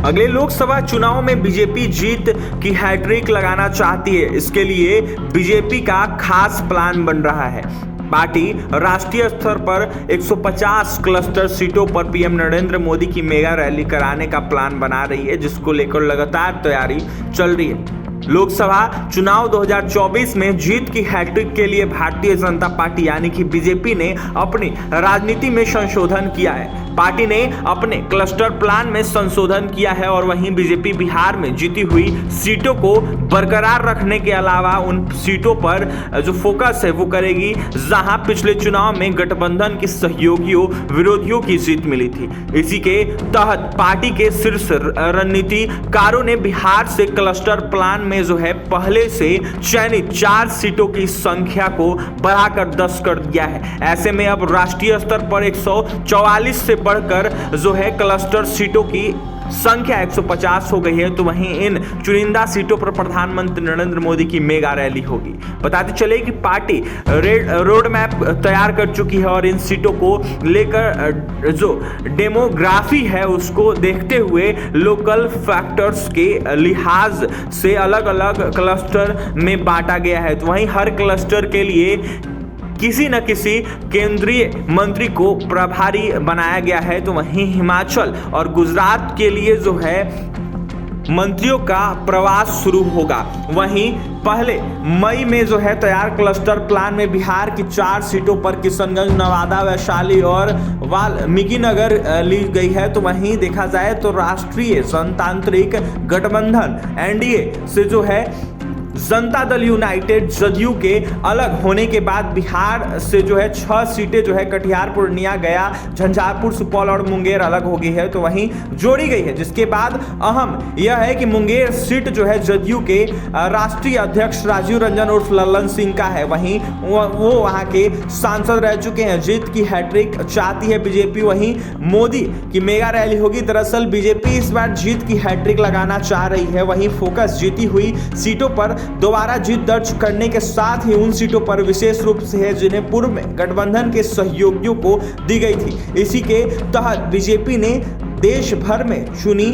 अगले लोकसभा चुनाव में बीजेपी जीत की हैट्रिक लगाना चाहती है। इसके लिए बीजेपी का खास प्लान बन रहा है। पार्टी राष्ट्रीय स्तर पर 150 क्लस्टर सीटों पर पीएम नरेंद्र मोदी की मेगा रैली कराने का प्लान बना रही है, जिसको लेकर लगातार तैयारी चल रही है। लोकसभा चुनाव 2024 में जीत की हैट्रिक के लिए भारतीय जनता पार्टी यानी कि बीजेपी ने अपनी राजनीति में संशोधन किया है। पार्टी ने अपने क्लस्टर प्लान में संशोधन किया है और वहीं बीजेपी बिहार में जीती हुई सीटों को बरकरार रखने के अलावा उन सीटों पर जो फोकस है वो करेगी जहां पिछले चुनाव में गठबंधन के सहयोगियों विरोधियों की जीत मिली थी। इसी के तहत पार्टी के शीर्ष रणनीतिकारों ने बिहार से क्लस्टर प्लान में जो है पहले से चयनित 4 सीटों की संख्या को बढ़ाकर 10 कर दिया है। ऐसे में अब राष्ट्रीय स्तर पर 144 से बढ़कर जो है क्लस्टर सीटों की संख्या 150 हो गई है। तो वहीं इन चुनिंदा सीटों पर प्रधानमंत्री नरेंद्र मोदी की मेगा रैली होगी। बताते चले कि पार्टी रोड मैप तैयार कर चुकी है और इन सीटों को लेकर जो डेमोग्राफी है उसको देखते हुए लोकल फैक्टर्स के लिहाज से अलग अलग क्लस्टर में बांटा गया है। तो वहीं हर क्लस्टर के लिए किसी न किसी केंद्रीय मंत्री को प्रभारी बनाया गया है। तो वहीं हिमाचल और गुजरात के लिए जो है मंत्रियों का प्रवास शुरू होगा। वहीं पहले मई में जो है तैयार क्लस्टर प्लान में बिहार की 4 सीटों पर किशनगंज, नवादा, वैशाली और वाल्मीकि नगर ली गई है। तो वहीं देखा जाए तो राष्ट्रीय जनतांत्रिक गठबंधन एनडीए से जो है जनता दल यूनाइटेड जदयू के अलग होने के बाद बिहार से जो है 6 सीटें जो है कटिहार, पूर्णिया, गया, झंझारपुर, सुपौल और मुंगेर अलग हो गई है। तो वहीं जोड़ी गई है, जिसके बाद अहम यह है कि मुंगेर सीट जो है जदयू के राष्ट्रीय अध्यक्ष राजीव रंजन उर्फ लल्लन सिंह का है। वहीं वो वहां के सांसद रह चुके हैं। जीत की हैट्रिक चाहती है बीजेपी। वहीं मोदी की मेगा रैली होगी। दरअसल बीजेपी इस बार जीत की हैट्रिक लगाना चाह रही है। वहीं फोकस जीती हुई सीटों पर दोबारा जीत दर्ज करने के साथ ही उन सीटों पर विशेष रूप से है जिन्हें पूर्व में गठबंधन के सहयोगियों को दी गई थी। इसी के तहत बीजेपी ने देश भर में चुनी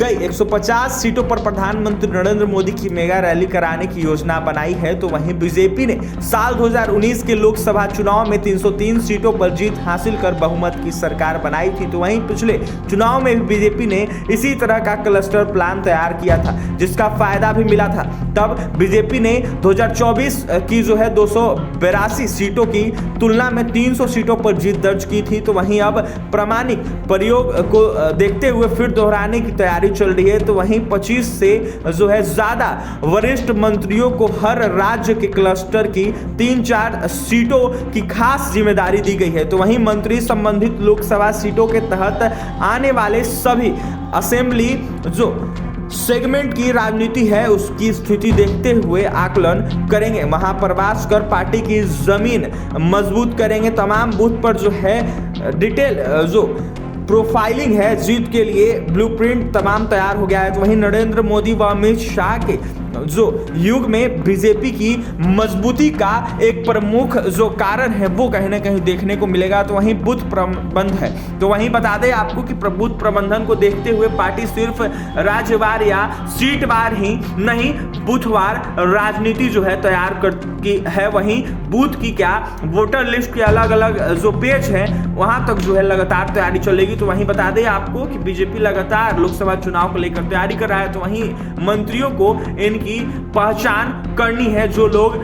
गई 150 सीटों पर प्रधानमंत्री नरेंद्र मोदी की मेगा रैली कराने की योजना बनाई है। तो वहीं बीजेपी ने साल 2019 के लोकसभा चुनाव में 303 सीटों पर जीत हासिल कर बहुमत की सरकार बनाई थी। तो वहीं पिछले चुनाव में बीजेपी ने इसी तरह का क्लस्टर प्लान तैयार किया था, जिसका फायदा भी मिला था। तब बीजेपी ने 2024 की जो है 282 सीटों की तुलना में 300 सीटों पर जीत दर्ज की थी। तो वहीं अब प्रामाणिक प्रयोग को देखते हुए फिर दोहराने की तैयारी चल रही है। तो वहीं 25 से जो है ज्यादा वरिष्ठ मंत्रियों को हर राज्य के क्लस्टर की 3-4 सीटों की खास जिम्मेदारी दी गई है। तो वहीं मंत्री संबंधित लोकसभा सीटों के तहत आने वाले सभी असेंबली जो सेगमेंट की राजनीति है उसकी स्थिति देखते हुए आकलन करेंगे। वहां प्रवास कर पार्टी की जमीन मजबूत करेंगे। तमाम बूथ पर जो है डिटेल जो प्रोफाइलिंग है जीत के लिए ब्लूप्रिंट तमाम तैयार हो गया है। तो वहीं नरेंद्र मोदी व अमित शाह के जो युग में बीजेपी की मजबूती का एक प्रमुख जो कारण है वो कहीं ना कहीं देखने को मिलेगा। तो वहीं बूथ प्रबंध है। तो वहीं बता दें आपको कि बूथ प्रबंधन को देखते हुए पार्टी सिर्फ राज्यवार या सीटवार ही नहीं बूथवार राजनीति जो है तैयार करती है। वहीं बूथ की क्या वोटर लिस्ट के अलग अलग जो पेज है वहां तक जो है लगातार तैयारी चलेगी। तो वहीं बता दें आपको कि बीजेपी लगातार लोकसभा चुनाव को लेकर तैयारी कर रहा है। तो वहीं मंत्रियों को इनकी पहचान करनी है जो लोग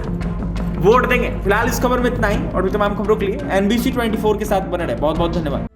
वोट देंगे। फिलहाल इस खबर में इतना ही और भी तमाम खबरों के लिए NBC 24 के साथ बने रहे। बहुत बहुत धन्यवाद।